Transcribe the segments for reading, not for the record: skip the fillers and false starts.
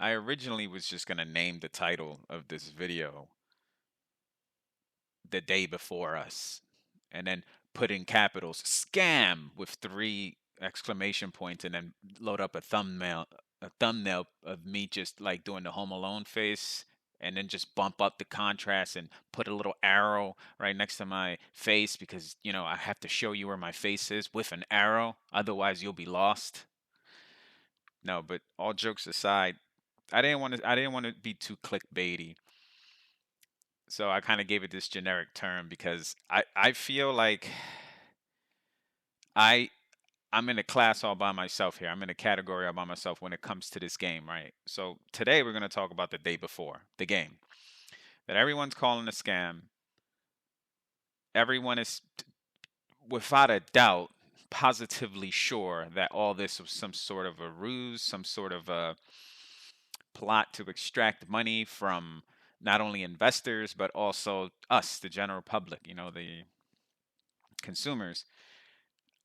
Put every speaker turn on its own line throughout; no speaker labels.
I originally was just gonna name the title of this video "The Day Before Us," and then put in capitals "scam" with three exclamation points, and then load up a thumbnail of me just like doing the Home Alone face, and then just bump up the contrast and put a little arrow right next to my face because I have to show you where my face is with an arrow, otherwise you'll be lost. No, but all jokes aside, I didn't want to be too clickbaity. So I kind of gave it this generic term because I feel like I I'm in a class all by myself here. I'm in a category all by myself when it comes to this game, right? So today we're going to talk about the day before the game that everyone's calling a scam. Everyone is without a doubt positively sure that all this was some sort of a ruse, some sort of a plot to extract money from not only investors but also us, the general public, the consumers.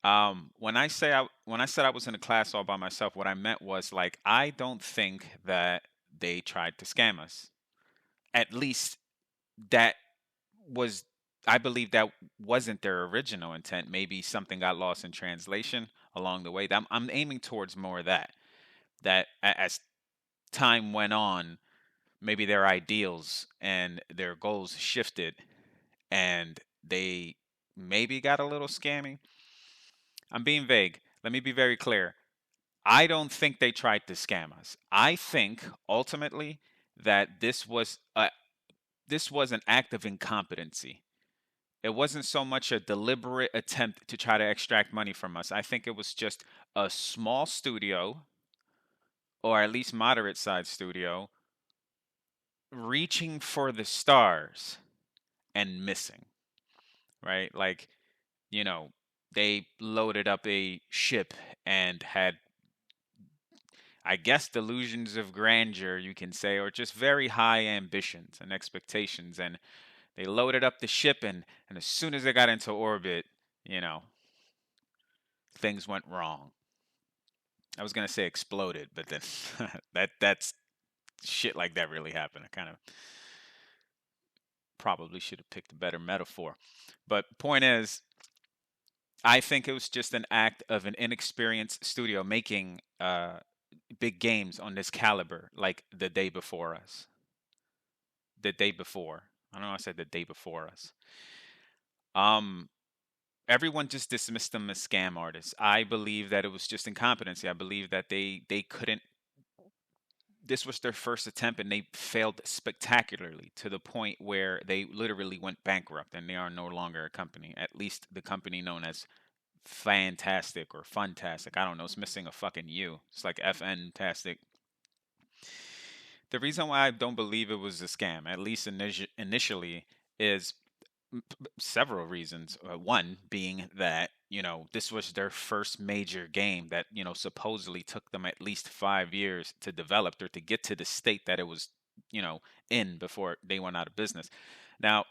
When I said I was in a class all by myself, what I meant was like I don't think that they tried to scam us. At least that was I believe that wasn't their original intent. Maybe something got lost in translation along the way. I'm aiming towards more of that. As time went on, maybe their ideals and their goals shifted, and they maybe got a little scammy. I'm being vague. Let me be very clear. I don't think they tried to scam us. I think ultimately that this was an act of incompetency. It wasn't so much a deliberate attempt to try to extract money from us. I think it was just a small studio, or at least moderate sized studio, reaching for the stars and missing, right? Like, you know, they loaded up a ship and had, I guess, delusions of grandeur, you can say, or just very high ambitions and expectations. And they loaded up the ship, and as soon as they got into orbit, you know, things went wrong. I was gonna say exploded, but then that's shit like that really happened. I kind of probably should have picked a better metaphor. But point is, I think it was just an act of an inexperienced studio making big games on this caliber, like the day before us. The day before. I don't know. I said the day before us. Um, Everyone just dismissed them as scam artists. I believe that it was just incompetency. I believe that they couldn't. This was their first attempt, and they failed spectacularly to the point where they literally went bankrupt, and they are no longer a company. At least the company known as Fantastic or Funtastic. I don't know. It's missing a fucking U. It's like FN-tastic. The reason why I don't believe it was a scam, at least initially, is several reasons. One being that this was their first major game that supposedly took them at least 5 years to develop or to get to the state that it was you know in before they went out of business. Now,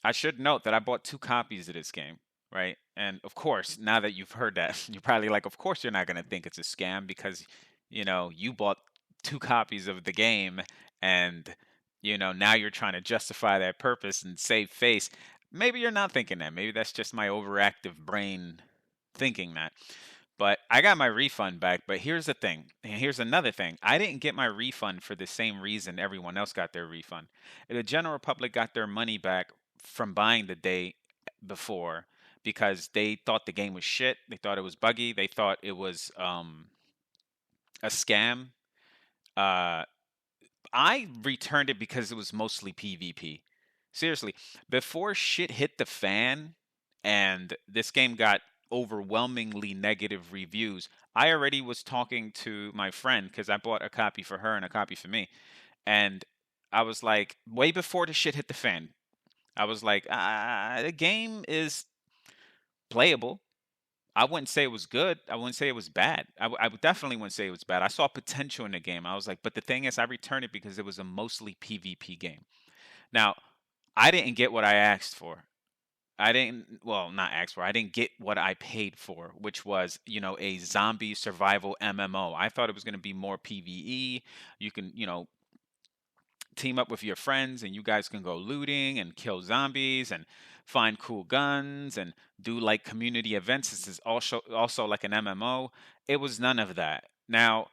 I should note that I bought two copies of this game, right? And of course, now that you've heard that, you're probably like, of course you're not going to think it's a scam because you bought two copies of the game, and now you're trying to justify that purpose and save face. Maybe you're not thinking that. Maybe that's just my overactive brain thinking that. But I got my refund back. But here's the thing. And here's another thing. I didn't get my refund for the same reason everyone else got their refund. The general public got their money back from buying the day before because they thought the game was shit. They thought it was buggy. They thought it was a scam. Uh, I returned it because it was mostly PvP. Seriously, before shit hit the fan and this game got overwhelmingly negative reviews, I already was talking to my friend because I bought a copy for her and a copy for me. And I was like, way before the shit hit the fan, I was like, the game is playable. I wouldn't say it was good. I wouldn't say it was bad. I would definitely wouldn't say it was bad. I saw potential in the game. I was like, but the thing is, I returned it because it was a mostly PvP game. Now, I didn't get what I asked for. I didn't, well, not ask for. I didn't get what I paid for, which was, a zombie survival MMO. I thought it was going to be more PvE. You can, team up with your friends and you guys can go looting and kill zombies and find cool guns and do like community events. This is also like an MMO. It was none of that. Now,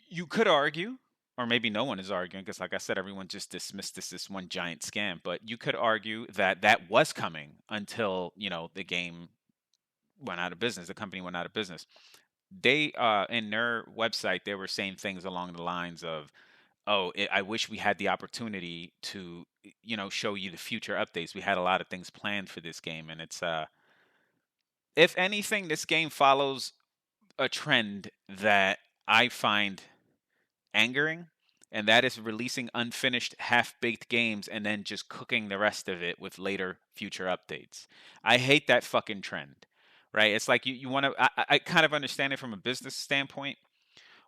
you could argue, or maybe no one is arguing, because like I said, everyone just dismissed this one giant scam. But you could argue that that was coming until the game went out of business. The company went out of business. They in their website they were saying things along the lines of, "Oh, I wish we had the opportunity to show you the future updates. We had a lot of things planned for this game, and it's if anything, this game follows a trend that I find angering, and that is releasing unfinished, half-baked games and then just cooking the rest of it with later future updates. I hate that fucking trend, right? It's like you want to. I kind of understand it from a business standpoint,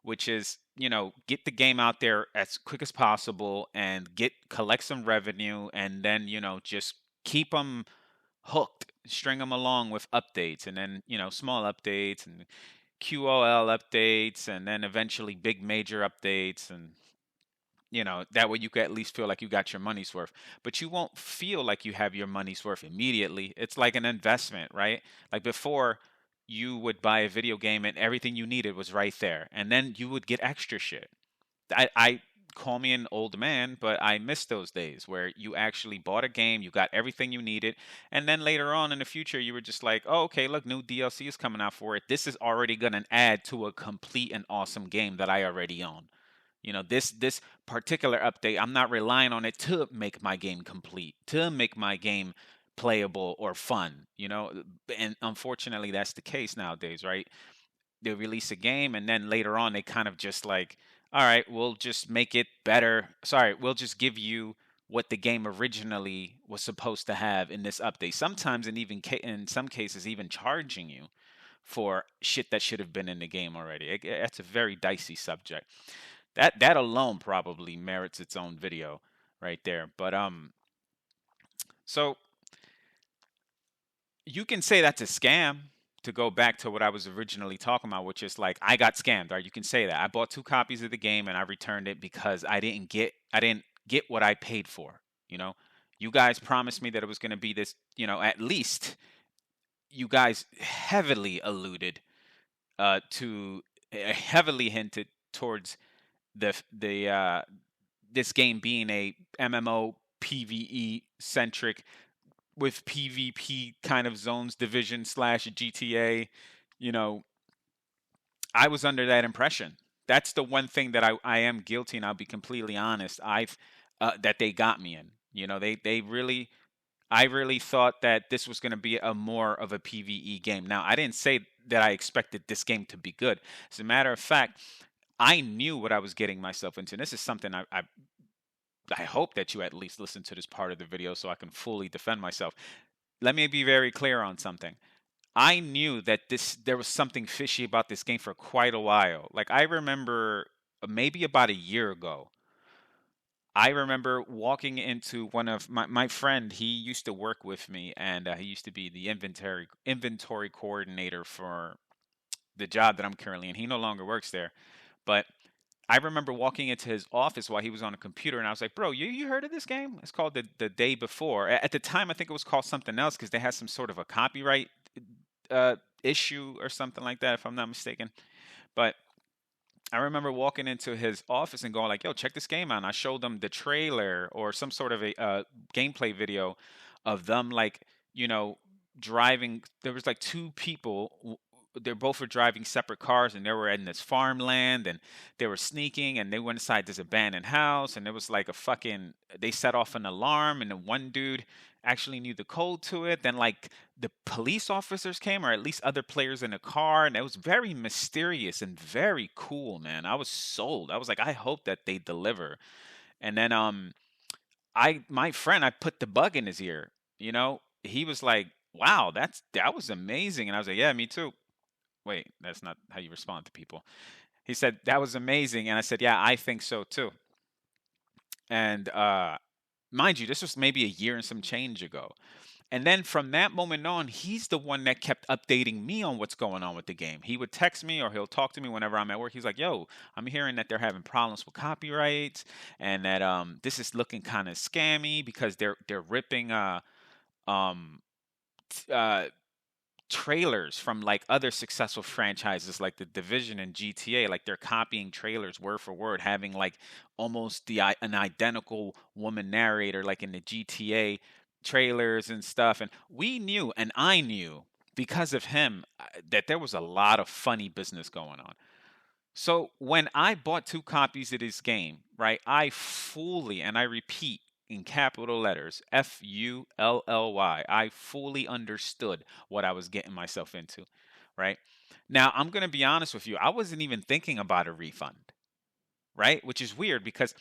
which is get the game out there as quick as possible and collect some revenue, and then just keep them hooked, string them along with updates, and then small updates and QOL updates, and then eventually big major updates, and that way you could at least feel like you got your money's worth. But you won't feel like you have your money's worth immediately. It's like an investment, right? Like before, you would buy a video game and everything you needed was right there, and then you would get extra shit. I call me an old man, but I miss those days where you actually bought a game, you got everything you needed, and then later on in the future, you were just like, oh, okay, look, new DLC is coming out for it. This is already going to add to a complete and awesome game that I already own. This particular update, I'm not relying on it to make my game complete, to make my game playable or fun. And unfortunately, that's the case nowadays, right? They release a game and then later on they kind of just like, all right, we'll just make it better. Sorry, we'll just give you what the game originally was supposed to have in this update. Sometimes, and even in some cases, even charging you for shit that should have been in the game already. That's a very dicey subject. That alone probably merits its own video right there. But so you can say that's a scam, to go back to what I was originally talking about, which is like I got scammed, right? You can say that. I bought two copies of the game and I returned it because I didn't get what I paid for, you know? You guys promised me that it was going to be this, at least you guys heavily alluded to heavily hinted towards the this game being a MMO PVE centric with PvP kind of zones division slash GTA. You know, I was under that impression. That's the one thing that I am guilty, and I'll be completely honest. I've that they got me in. They really, I really thought that this was going to be a more of a PVE game. Now, I didn't say that I expected this game to be good. As a matter of fact, I knew what I was getting myself into. And this is something I hope that you at least listen to this part of the video so I can fully defend myself. Let me be very clear on something. I knew that there was something fishy about this game for quite a while. Like I remember maybe about a year ago, I remember walking into one of my friend. He used to work with me, and he used to be the inventory coordinator for the job that I'm currently in. He no longer works there, but I remember walking into his office while he was on a computer, and I was like, "Bro, you heard of this game? It's called the Day Before." At the time, I think it was called something else because they had some sort of a copyright issue or something like that, if I'm not mistaken. But I remember walking into his office and going like, "Yo, check this game out." And I showed them the trailer or some sort of a gameplay video of them like you know driving. There was like two people. They both were driving separate cars, and they were in this farmland, and they were sneaking, and they went inside this abandoned house, and it was like a fucking. They set off an alarm, and the one dude actually knew the code to it. Then like the police officers came, or at least other players in the car, and it was very mysterious and very cool, man. I was sold. I was like, I hope that they deliver. And then my friend, I put the bug in his ear. He was like, "Wow, that was amazing," and I was like, "Yeah, me too." Wait, that's not how you respond to people. He said that was amazing, and I said, "Yeah, I think so too." And mind you, this was maybe a year and some change ago. And then from that moment on, he's the one that kept updating me on what's going on with the game. He would text me or he'll talk to me whenever I'm at work. He's like, "Yo, I'm hearing that they're having problems with copyrights and that this is looking kind of scammy because they're ripping um uh trailers from like other successful franchises like the Division and GTA. Like they're copying trailers word for word, having like almost an identical woman narrator like in the GTA trailers and stuff." And we knew, and I knew because of him, that there was a lot of funny business going on. So when I bought two copies of this game, right, I fully, and I repeat in capital letters, Fully, I fully understood what I was getting myself into, right? Now, I'm going to be honest with you, I wasn't even thinking about a refund, right? Which is weird because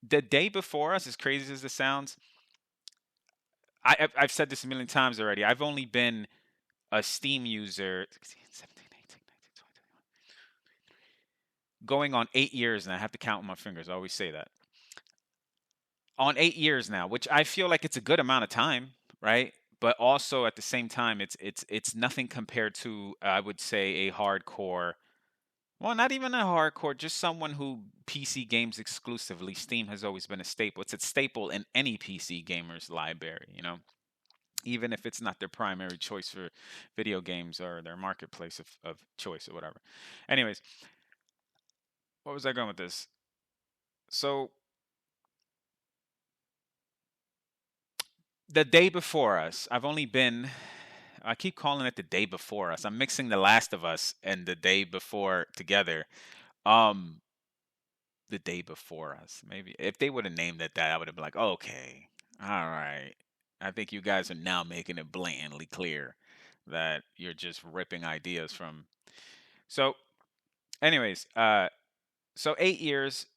the day before us, as crazy as it sounds, I've said this a million times already. I've only been a Steam user 16, 17, 18, 19, 20, going on 8 years, and I have to count on my fingers. I always say that. On 8 years now, which I feel like it's a good amount of time, right? But also at the same time, it's nothing compared to I would say a hardcore. Well, not even a hardcore, just someone who PC games exclusively. Steam has always been a staple. It's a staple in any PC gamer's library, even if it's not their primary choice for video games or their marketplace of choice or whatever. Anyways, what was I going with this? So the day before us, I keep calling it the day before us. I'm mixing The Last of Us and the day before together. Um, the day before us. Maybe if they would have named it that, I would have been like, okay, all right. I think you guys are now making it blatantly clear that you're just ripping ideas from. So, anyways, so 8 years.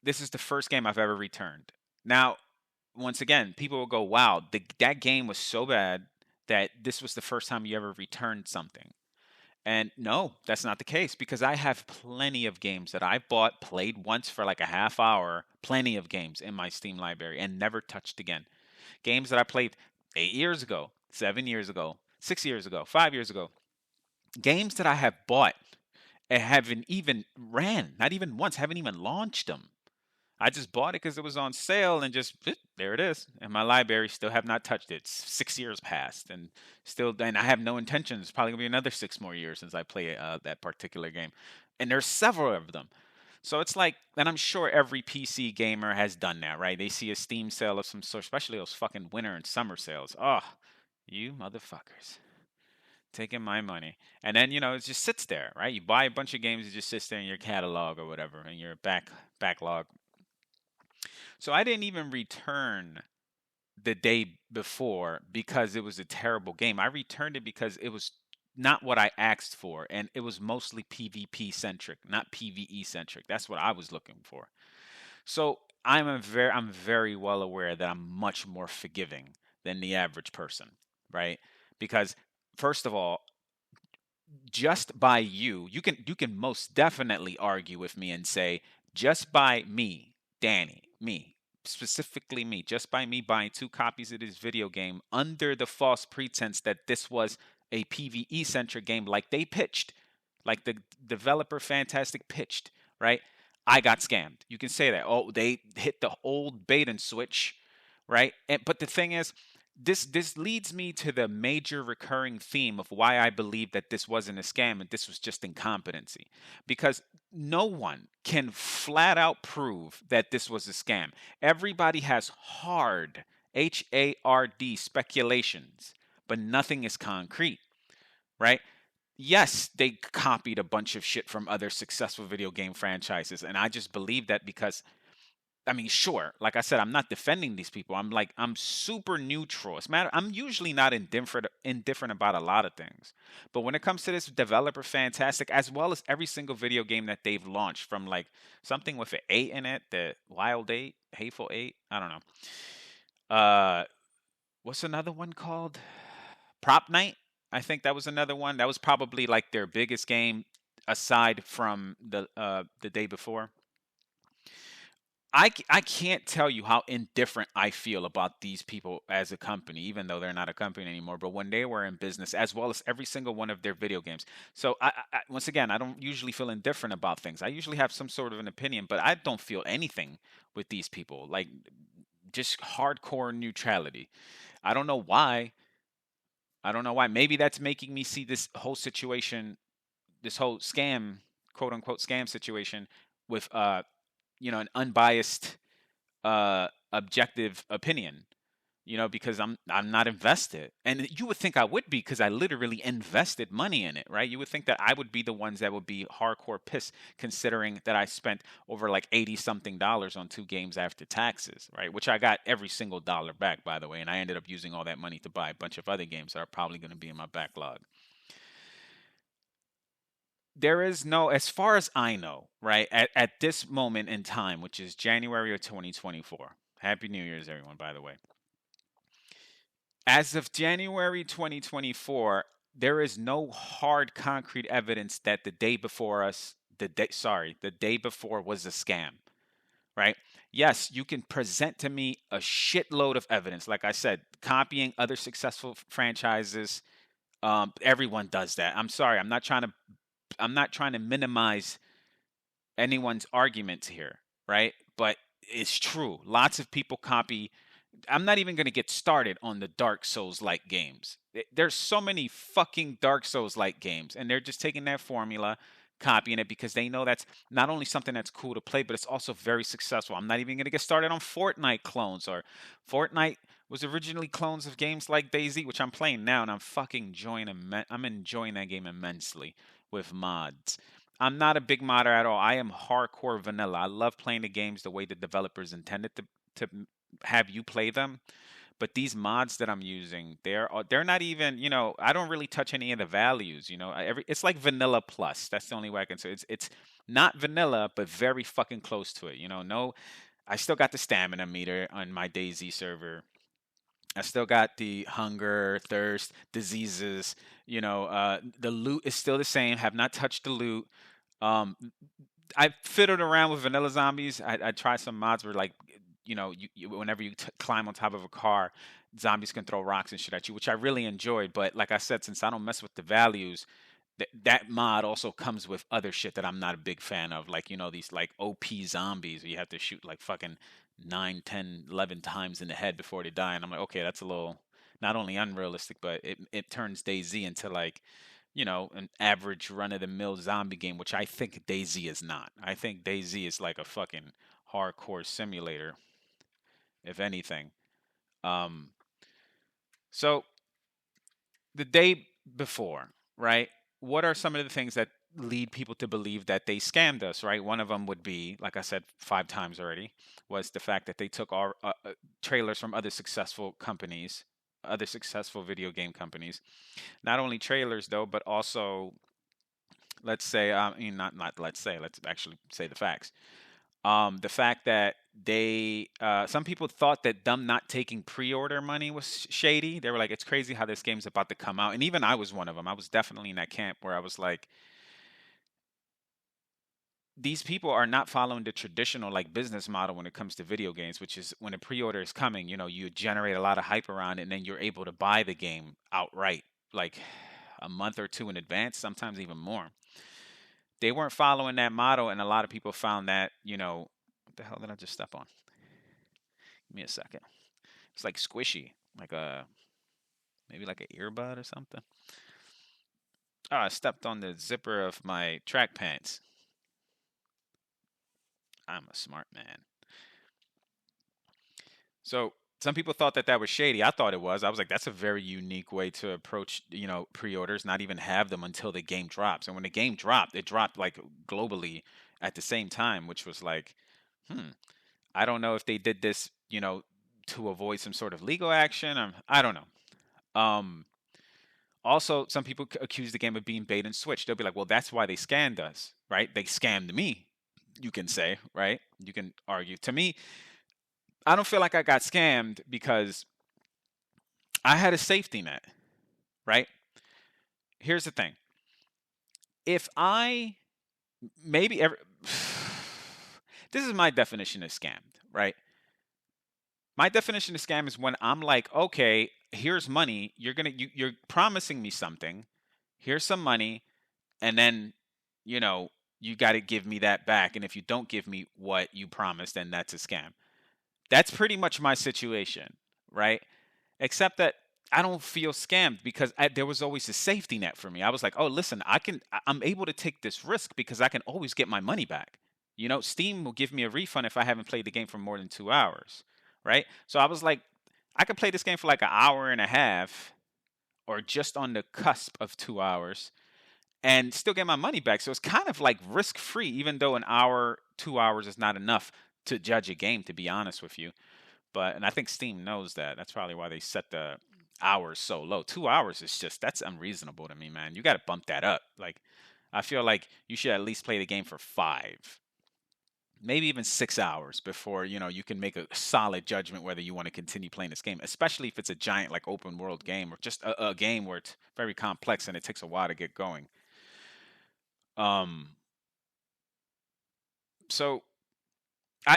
This is the first game I've ever returned. Now, once again, people will go, "Wow, that game was so bad that this was the first time you ever returned something." And no, that's not the case because I have plenty of games that I bought, played once for like a half hour, plenty of games in my Steam library and never touched again. Games that I played 8 years ago, 7 years ago, 6 years ago, 5 years ago. Games that I have bought and haven't even ran, not even once, haven't even launched them. I just bought it because it was on sale and just there it is. In my library, still have not touched it. 6 years passed, and still, and I have no intentions. It's probably gonna be another 6 more years since I play that particular game, and there's several of them. So it's like, and I'm sure every PC gamer has done that, right? They see a Steam sale of some sort, especially those fucking winter and summer sales. Oh, you motherfuckers. Taking my money. And then, it just sits there, right? You buy a bunch of games, it just sits there in your catalog or whatever, in your backlog. So I didn't even return the day before because it was a terrible game. I returned it because it was not what I asked for, and it was mostly PvP centric, not PvE centric. That's what I was looking for. So I'm very well aware that I'm much more forgiving than the average person, right? Because first of all, just by you can most definitely argue with me and say just by me, Danny, me, specifically me, just by me buying two copies of this video game under the false pretense that this was a PvE centric game like they pitched, like the developer Fantastic pitched, right? I got scammed. You can say that. Oh, they hit the old bait and switch, right? But the thing is, this leads me to the major recurring theme of why I believe that this wasn't a scam and this was just incompetency. Because no one can flat out prove that this was a scam. Everybody has HARD speculations, but nothing is concrete, right? Yes, they copied a bunch of shit from other successful video game franchises, and I just believe that because I mean, sure. Like I said, I'm not defending these people. I'm super neutral. It's matter. I'm usually not indifferent about a lot of things, but when it comes to this developer Fantastic, as well as every single video game that they've launched, from like something with an eight in it, the Wild Eight, Hateful Eight. I don't know. What's another one called? Prop Night. I think that was another one. That was probably like their biggest game aside from the day before. I can't tell you how indifferent I feel about these people as a company, even though they're not a company anymore. But when they were in business, as well as every single one of their video games. So once again, I don't usually feel indifferent about things. I usually have some sort of an opinion, but I don't feel anything with these people. Like just hardcore neutrality. I don't know why. I don't know why. Maybe that's making me see this whole situation, this whole scam, quote unquote scam situation, with an unbiased objective opinion, because I'm not invested. And you would think I would be, because I literally invested money in it, right? You would think that I would be the ones that would be hardcore pissed, considering that I spent over like 80 something dollars on two games after taxes, right? Which I got every single dollar back, by the way, and I ended up using all that money to buy a bunch of other games that are probably going to be in my backlog. There is no, as far as I know, right, at this moment in time, which is January of 2024. Happy New Year's, everyone, by the way. As of January 2024, there is no hard concrete evidence that the day before was a scam, right? Yes, you can present to me a shitload of evidence. Like I said, copying other successful franchises, everyone does that. I'm sorry, I'm not trying to minimize anyone's arguments here, right? But it's true. Lots of people copy. I'm not even going to get started on the Dark Souls like games. There's so many fucking Dark Souls like games, and they're just taking that formula, copying it, because they know that's not only something that's cool to play, but it's also very successful. I'm not even going to get started on Fortnite clones. Or Fortnite was originally clones of games like DayZ, which I'm playing now, and I'm enjoying that game immensely with mods. I'm not a big modder at all. I am hardcore vanilla. I love playing the games the way the developers intended to have you play them. But these mods that I'm using, they're not even, I don't really touch any of the values. It's like vanilla plus. That's the only way I can say it's not vanilla, but very fucking close to it. No, I still got the stamina meter on my DayZ server. I still got the hunger, thirst, diseases. The loot is still the same. Have not touched the loot. Um, I fiddled around with vanilla zombies. I tried some mods where, like, whenever you climb on top of a car, zombies can throw rocks and shit at you, which I really enjoyed. But like I said, since I don't mess with the values, that mod also comes with other shit that I'm not a big fan of, like, these like OP zombies where you have to shoot like fucking 9, 10, 11 times in the head before they die, and I'm like, okay, that's a little not only unrealistic, but it turns DayZ into like, an average run of the mill zombie game, which I think DayZ is not. I think DayZ is like a fucking hardcore simulator, if anything. Um, so the day before, right? What are some of the things that lead people to believe that they scammed us, right? One of them would be, like I said 5 times already, was the fact that they took our trailers from other successful companies, other successful video game companies. Not only trailers though, but also, let's say, not let's say, let's actually say the facts. The fact that some people thought that them not taking pre-order money was shady. They were like, it's crazy how this game's about to come out. And even I was one of them. I was definitely in that camp where I was like, these people are not following the traditional like business model when it comes to video games, which is when a pre-order is coming, you generate a lot of hype around it, and then you're able to buy the game outright, like a month or two in advance, sometimes even more. They weren't following that model, and a lot of people found that, what the hell did I just step on? Give me a second. It's like squishy, like maybe like an earbud or something. Oh, I stepped on the zipper of my track pants. I'm a smart man. So some people thought that was shady. I thought it was. I was like, that's a very unique way to approach, pre-orders. Not even have them until the game drops. And when the game dropped, it dropped like globally at the same time, which was like, I don't know if they did this, to avoid some sort of legal action. I don't know. Also, some people accuse the game of being bait and switch. They'll be like, well, that's why they scammed us, right? They scammed me, you can say, right? You can argue. To me, I don't feel like I got scammed because I had a safety net, right? Here's the thing. If I maybe ever this is my definition of scammed, right? My definition of scam is when I'm like, okay, here's money. You're promising me something. Here's some money, and then, you know, you got to give me that back. And if you don't give me what you promised, then that's a scam. That's pretty much my situation, right? Except that I don't feel scammed because there was always a safety net for me. I was like, oh, listen, I'm able to take this risk because I can always get my money back. You know, Steam will give me a refund if I haven't played the game for more than 2 hours, right? So I was like, I could play this game for like an hour and a half or just on the cusp of 2 hours and still get my money back. So it's kind of like risk free, even though an hour, 2 hours is not enough to judge a game, to be honest with you. But and I think Steam knows that. That's probably why they set the hours so low. 2 hours is just that's unreasonable to me, man. You got to bump that up. Like I feel like you should at least play the game for 5, maybe even 6 hours before you can make a solid judgment whether you want to continue playing this game. Especially if it's a giant like open world game or just a game where it's very complex and it takes a while to get going. Um, so I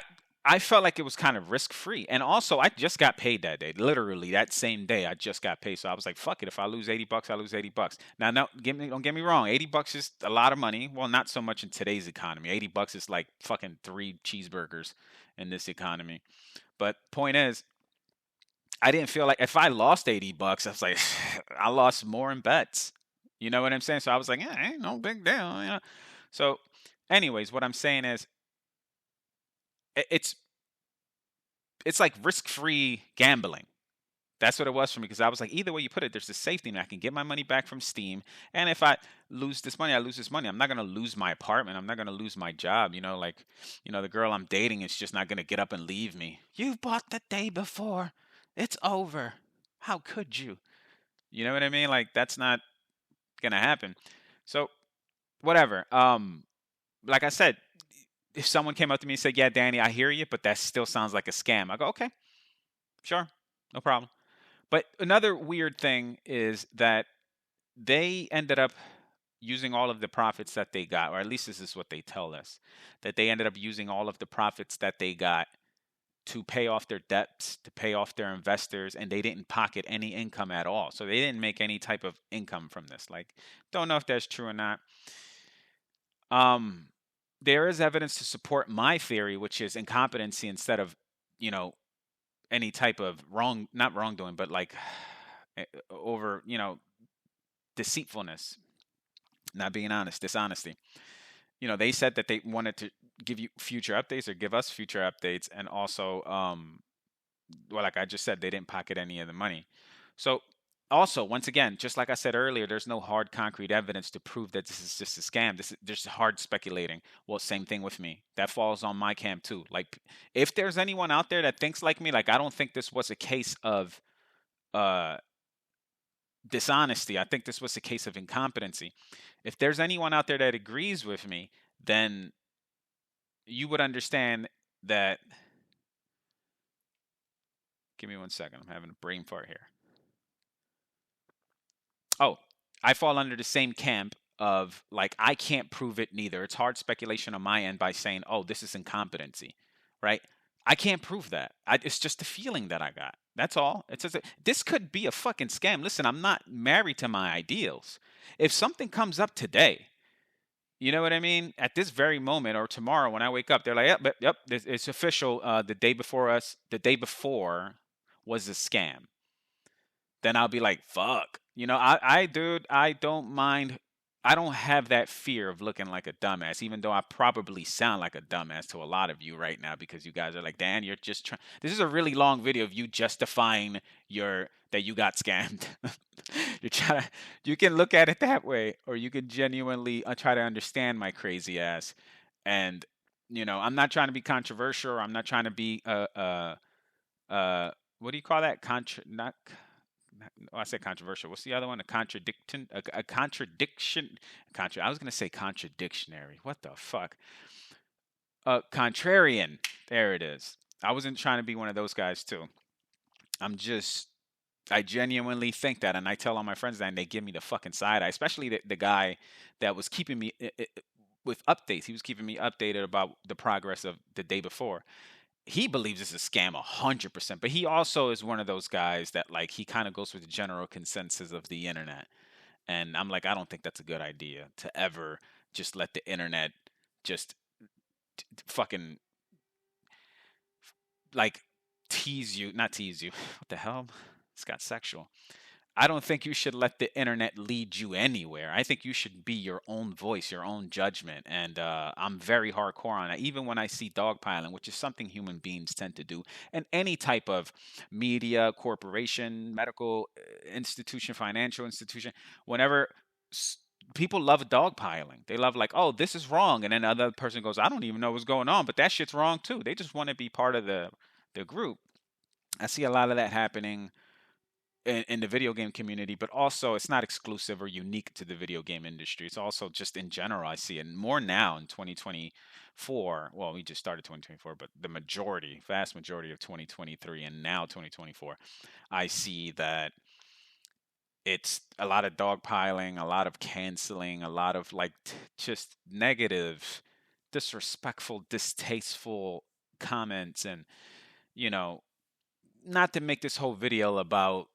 I felt like it was kind of risk free, and also I just got paid that day. Literally that same day, I just got paid. So I was like, "Fuck it! If I lose $80, I lose $80." Now, no, don't get me wrong. $80 is a lot of money. Well, not so much in today's economy. $80 is like fucking 3 cheeseburgers in this economy. But point is, I didn't feel like if I lost $80, I was like, I lost more in bets. You know what I'm saying? So I was like, yeah, ain't no big deal. So, anyways, what I'm saying is, it's like risk-free gambling. That's what it was for me because I was like, either way you put it, there's a safety net. I can get my money back from Steam, and if I lose this money, I lose this money. I'm not gonna lose my apartment. I'm not gonna lose my job. Like, the girl I'm dating is just not gonna get up and leave me. You bought the day before. It's over. How could you? You know what I mean? Like that's not gonna happen. So whatever. Like I said, if someone came up to me and said, "Yeah, Danny, I hear you, but that still sounds like a scam," I go, "Okay, sure, no problem." But another weird thing is that they ended up using all of the profits that they got, or at least this is what they tell us, that they ended up using all of the profits that they got to pay off their debts, to pay off their investors, and they didn't pocket any income at all. So they didn't make any type of income from this. Like, don't know if that's true or not. Um, there is evidence to support my theory, which is incompetency instead of, you know, any type of not wrongdoing, but like over, deceitfulness, not being honest, dishonesty. They said that they wanted to give you future updates or give us future updates, and also, well, like I just said, they didn't pocket any of the money. So, also, once again, just like I said earlier, there's no hard concrete evidence to prove that this is just a scam. This is just hard speculating. Well, same thing with me. That falls on my camp too. Like, if there's anyone out there that thinks like me, like I don't think this was a case of uh dishonesty. I think this was a case of incompetency. If there's anyone out there that agrees with me, then you would understand that. Give me one second. I'm having a brain fart here. Oh, I fall under the same camp of like I can't prove it neither. It's hard speculation on my end by saying, "Oh, this is incompetency," right? I can't prove that. It's just a feeling that I got. That's all. It's just this could be a fucking scam. Listen, I'm not married to my ideals. If something comes up today, you know what I mean? At this very moment or tomorrow when I wake up, they're like, "Yep, yep, it's official. The day before was a scam." Then I'll be like, fuck. Dude, I don't mind. I don't have that fear of looking like a dumbass, even though I probably sound like a dumbass to a lot of you right now because you guys are like, Dan, you're just trying. This is a really long video of you justifying that you got scammed. You're trying to, you can look at it that way, or you can genuinely try to understand my crazy ass. And, I'm not trying to be controversial, or I'm not trying to be, what do you call that? Not I said controversial. What's the other one? A contradiction. A contradiction. I was gonna say contradictionary. What the fuck? Contrarian. There it is. I wasn't trying to be one of those guys too. I genuinely think that, and I tell all my friends that, and they give me the fucking side eye. Especially the guy that was keeping me. with updates. He was keeping me updated about the progress of the day before. He believes it's a scam 100%, but he also is one of those guys that like he kind of goes with the general consensus of the internet. And I'm like, I don't think that's a good idea to ever just let the internet just fucking like tease you, not tease you. What the hell? It's got sexual. I don't think you should let the internet lead you anywhere. I think you should be your own voice, your own judgment. And I'm very hardcore on that. Even when I see dogpiling, which is something human beings tend to do, and any type of media, corporation, medical institution, financial institution, whenever people love dogpiling, they love like, oh, this is wrong. And then another person goes, I don't even know what's going on, but that shit's wrong too. They just want to be part of the group. I see a lot of that happening in the video game community, but also it's not exclusive or unique to the video game industry. It's also just in general. I see it more now in 2024. Well, we just started 2024, but the majority, vast majority of 2023 and now 2024, I see that it's a lot of dogpiling, a lot of canceling, a lot of like just negative, disrespectful, distasteful comments. And, you know, not to make this whole video about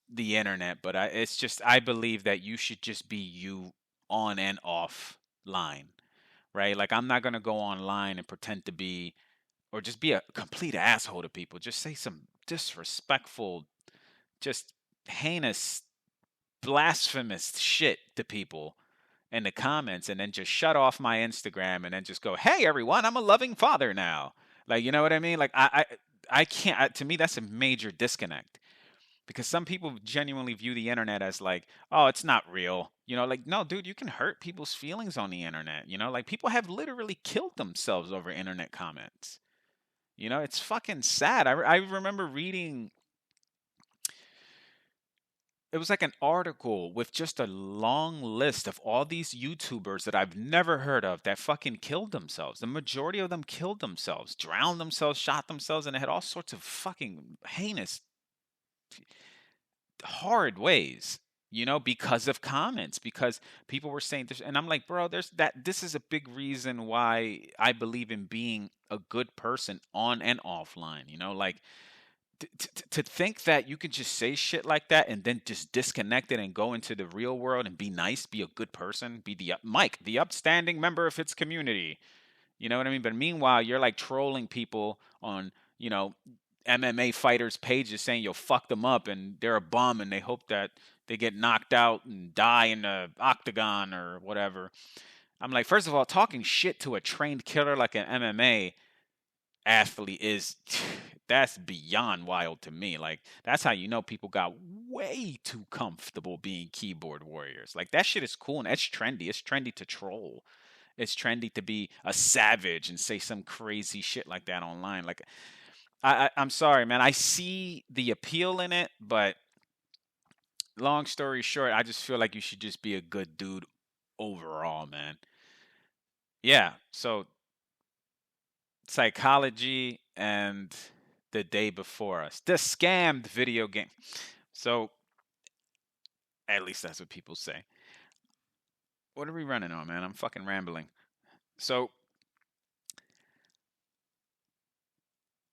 the internet, but it's just I believe that you should just be you on and off line, right? Like I'm not gonna go online and pretend to be or just be a complete asshole to people. Just say some disrespectful, just heinous, blasphemous shit to people in the comments, and then just shut off my Instagram and then just go, "Hey everyone, I'm a loving father now." Like you know what I mean? Like I can't. To me, that's a major disconnect because some people genuinely view the internet as like, oh, it's not real. You know, like, no, dude, you can hurt people's feelings on the internet. You know, like people have literally killed themselves over internet comments. You know, it's fucking sad. I remember reading, it was like an article with just a long list of all these YouTubers that I've never heard of that fucking killed themselves. The majority of them killed themselves, drowned themselves, shot themselves, and they had all sorts of fucking heinous hard ways, you know, because of comments, because people were saying this. And I'm like, bro, there's that. This is a big reason why I believe in being a good person on and offline, you know, like to think that you can just say shit like that and then just disconnect it and go into the real world and be nice, be a good person, be the Mike, the upstanding member of its community. You know what I mean? But meanwhile, you're like trolling people on, you know, MMA fighters' pages saying you'll fuck them up and they're a bum and they hope that they get knocked out and die in the octagon or whatever. I'm like, first of all, talking shit to a trained killer like an MMA athlete is that's beyond wild to me. Like that's how you know people got way too comfortable being keyboard warriors. Like that shit is cool and that's trendy. It's trendy to troll. It's trendy to be a savage and say some crazy shit like that online. Like I'm sorry, man. I see the appeal in it, but long story short, I just feel like you should just be a good dude overall, man. Yeah. So psychology and the day before us, the scammed video game. So at least that's what people say. What are we running on, man? I'm fucking rambling. So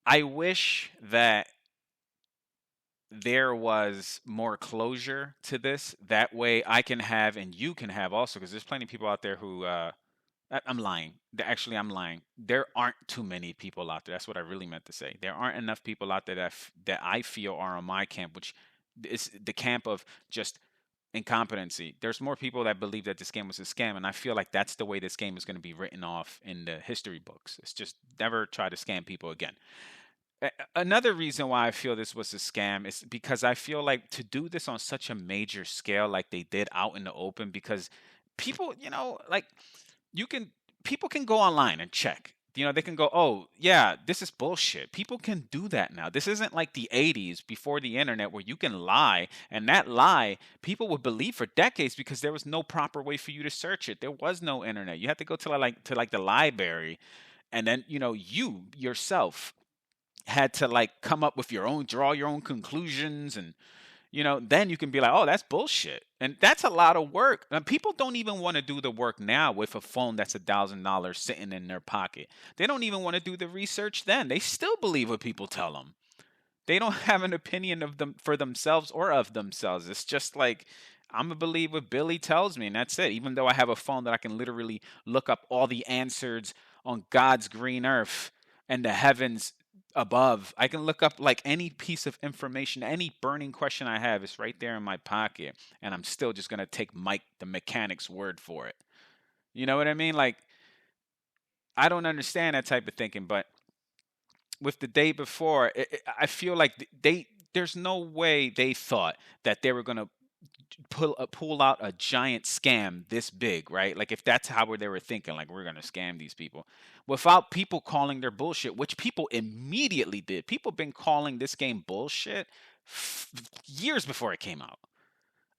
I wish that there was more closure to this. That way I can have, and you can have also, because there's plenty of people out there who, I'm lying. Actually, I'm lying. There aren't too many people out there. That's what I really meant to say. There aren't enough people out there that I feel are on my camp, which is the camp of just incompetency. There's more people that believe that this game was a scam, and I feel like that's the way this game is going to be written off in the history books. It's just never try to scam people again. Another reason why I feel this was a scam is because I feel like to do this on such a major scale, like they did out in the open, because people, you know, like you can, people can go online and check. You know, they can go, oh, yeah, this is bullshit. People can do that now. This isn't like the 80s before the internet where you can lie, and that lie people would believe for decades because there was no proper way for you to search it. There was no internet. You had to go to like the library, and then, you know, you yourself had to like come up with your own, draw your own conclusions, and then you can be like, oh, that's bullshit. And that's a lot of work. And people don't even want to do the work now with a phone that's $1,000 sitting in their pocket. They don't even want to do the research then. They still believe what people tell them. They don't have an opinion of them for themselves or of themselves. It's just like, I'm gonna believe what Billy tells me, and that's it. Even though I have a phone that I can literally look up all the answers on God's green earth and the heavens above, I can look up like any piece of information, any burning question I have is right there in my pocket, and I'm still just gonna take Mike the mechanic's word for it. You know what I mean? Like, I don't understand that type of thinking, but with the day before, I feel like there's no way they thought that they were gonna pull out a giant scam this big, right? Like if that's how they were thinking, like we're gonna scam these people, without people calling their bullshit, which people immediately did. People been calling this game bullshit years before it came out.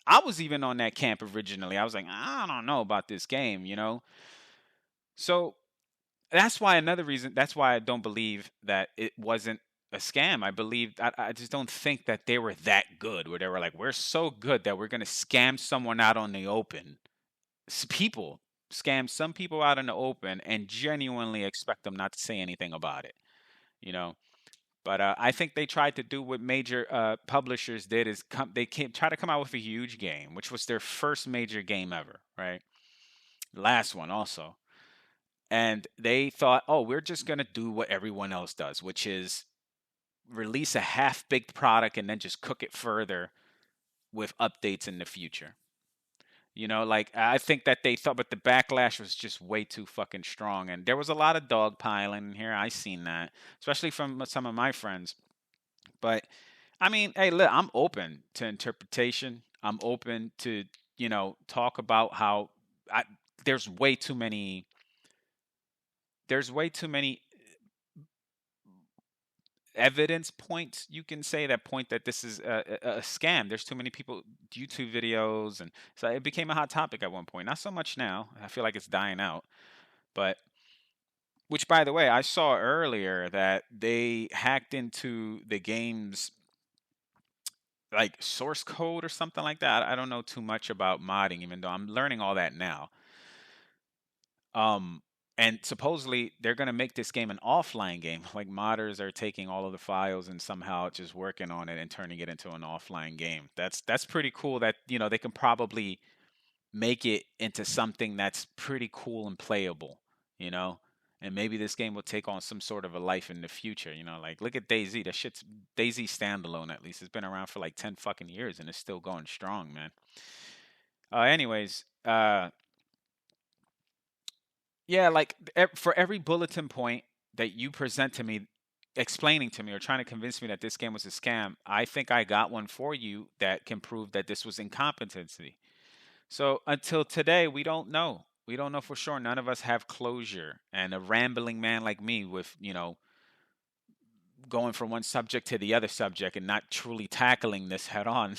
I was even on that camp originally. I was like, I don't know about this game. So that's why another reason. That's why I don't believe that it wasn't a scam. I just don't think that they were that good. Where they were like, we're so good that we're gonna scam someone out on the open. People scam some people out in the open and genuinely expect them not to say anything about it. You know. But I think they tried to do what major publishers did is try to come out with a huge game, which was their first major game ever, right? Last one also. And they thought, oh, we're just going to do what everyone else does, which is release a half baked product and then just cook it further with updates in the future. Like I think that they thought, but the backlash was just way too fucking strong. And there was a lot of dogpiling here. I seen that, especially from some of my friends. But I mean, hey, look, I'm open to interpretation. I'm open to, talk about how I, there's way too many there's way too many evidence points you can say that point that this is a scam. There's too many people YouTube videos, and so it became a hot topic at one point. Not so much now. I feel like it's dying out. But which, by the way, I saw earlier that they hacked into the game's like source code or something like that. I don't know too much about modding, even though I'm learning all that now. Um, and supposedly they're gonna make this game an offline game. Like modders are taking all of the files and somehow just working on it and turning it into an offline game. That's pretty cool. That they can probably make it into something that's pretty cool and playable. You know. And maybe this game will take on some sort of a life in the future. Like look at DayZ. That shit's DayZ standalone. At least it's been around for like 10 fucking years and it's still going strong, man. Anyways, yeah, like for every bulletin point that you present to me, explaining to me or trying to convince me that this game was a scam, I think I got one for you that can prove that this was incompetency. So until today, we don't know. We don't know for sure. None of us have closure. And a rambling man like me with, going from one subject to the other subject and not truly tackling this head on.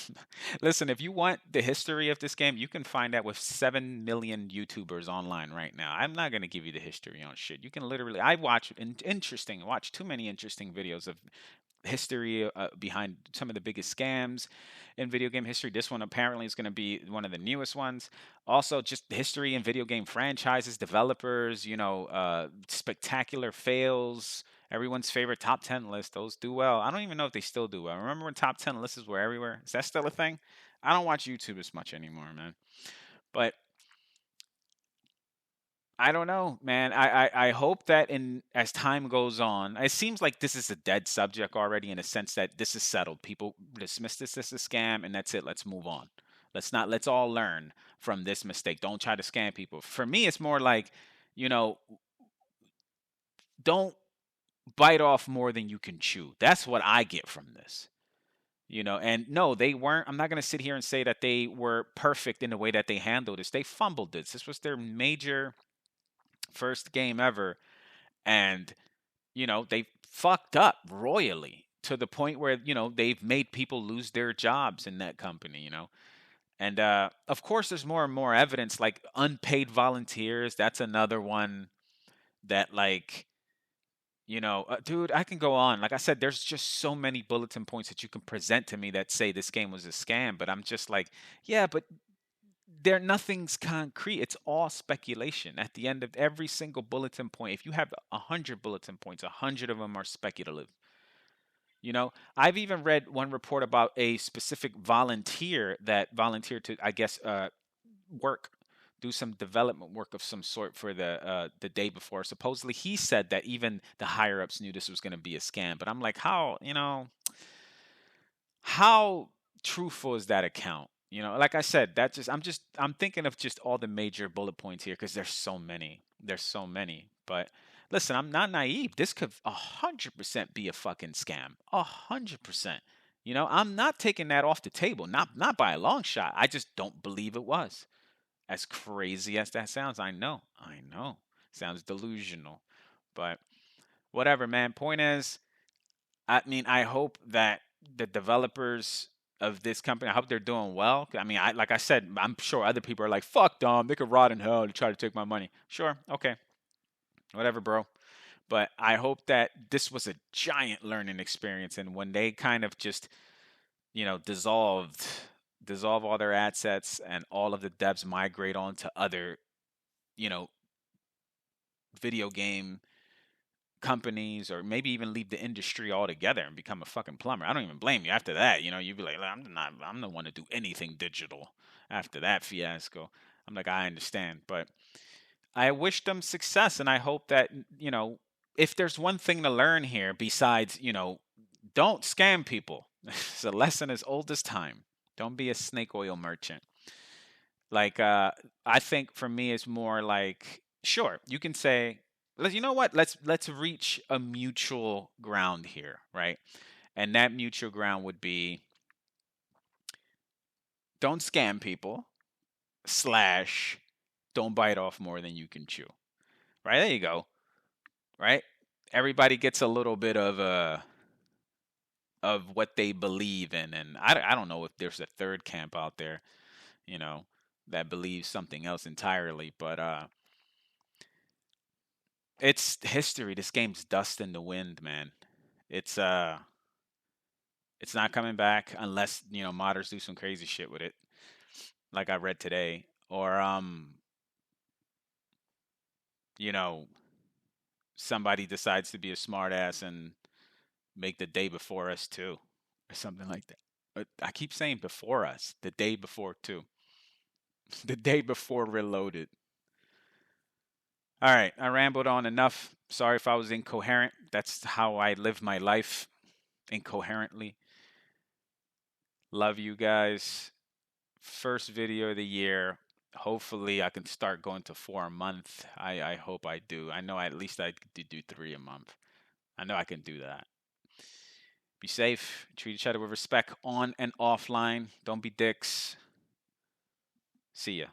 Listen, if you want the history of this game, you can find that with 7 million YouTubers online right now. I'm not going to give you the history on shit. You can literally, I watch too many interesting videos of history behind some of the biggest scams in video game history. This one apparently is going to be one of the newest ones. Also, just history in video game franchises, developers, spectacular fails, everyone's favorite top 10 list. Those do well. I don't even know if they still do well. Remember when top 10 lists were everywhere? Is that still a thing? I don't watch YouTube as much anymore, man. But I don't know, man. I hope that in as time goes on, it seems like this is a dead subject already in a sense that this is settled. People dismiss this as a scam and that's it. Let's move on. Let's all learn from this mistake. Don't try to scam people. For me, it's more like, you know, don't bite off more than you can chew. That's what I get from this. And no, they weren't. I'm not going to sit here and say that they were perfect in the way that they handled this. They fumbled this. This was their major first game ever. And, they fucked up royally to the point where, they've made people lose their jobs in that company. And of course, there's more and more evidence like unpaid volunteers. That's another one that, like, Dude, I can go on. Like I said, there's just so many bulletin points that you can present to me that say this game was a scam, but I'm just like, yeah, but nothing's concrete. It's all speculation. At the end of every single bulletin point, if you have 100 bulletin points, 100 of them are speculative. I've even read one report about a specific volunteer that volunteered to, I guess, work, do some development work of some sort for the day before. Supposedly, he said that even the higher ups knew this was going to be a scam. But I'm like, how truthful is that account? Like I said, I'm thinking of just all the major bullet points here because there's so many. There's so many. But listen, I'm not naive. This could 100% be a fucking scam. 100%. I'm not taking that off the table. Not by a long shot. I just don't believe it was. As crazy as that sounds, I know. Sounds delusional. But whatever, man. Point is, I mean, I hope that the developers of this company, I hope they're doing well. I mean, like I said, I'm sure other people are like, "Fuck Dom, they could rot in hell to try to take my money." Sure, okay, whatever, bro. But I hope that this was a giant learning experience, and when they kind of just, dissolve all their assets, and all of the devs migrate on to other, you know, video game companies, or maybe even leave the industry altogether and become a fucking plumber. I don't even blame you after that. You'd be like, I'm the one to do anything digital after that fiasco. I'm like, I understand, but I wish them success, and I hope that, if there's one thing to learn here besides, don't scam people. It's a lesson as old as time. Don't be a snake oil merchant. Like, I think for me, it's more like, sure, you can say, you know what? Let's reach a mutual ground here, right? And that mutual ground would be, don't scam people, slash, don't bite off more than you can chew. Right? There you go. Right? Everybody gets a little bit of what they believe in, and I don't know if there's a third camp out there, you know, that believes something else entirely, but it's history. This game's dust in the wind, man. It's uh it's not coming back unless, modders do some crazy shit with it, like I read today. Or you know, somebody decides to be a smartass and make the day before us too. Or something like that. But I keep saying before us, the day before too. The day before Reloaded. All right, I rambled on enough. Sorry if I was incoherent. That's how I live my life, incoherently. Love you guys. First video of the year. Hopefully, I can start going to 4 a month. I hope I do. I know at least I could do 3 a month. I know I can do that. Be safe. Treat each other with respect on and offline. Don't be dicks. See ya.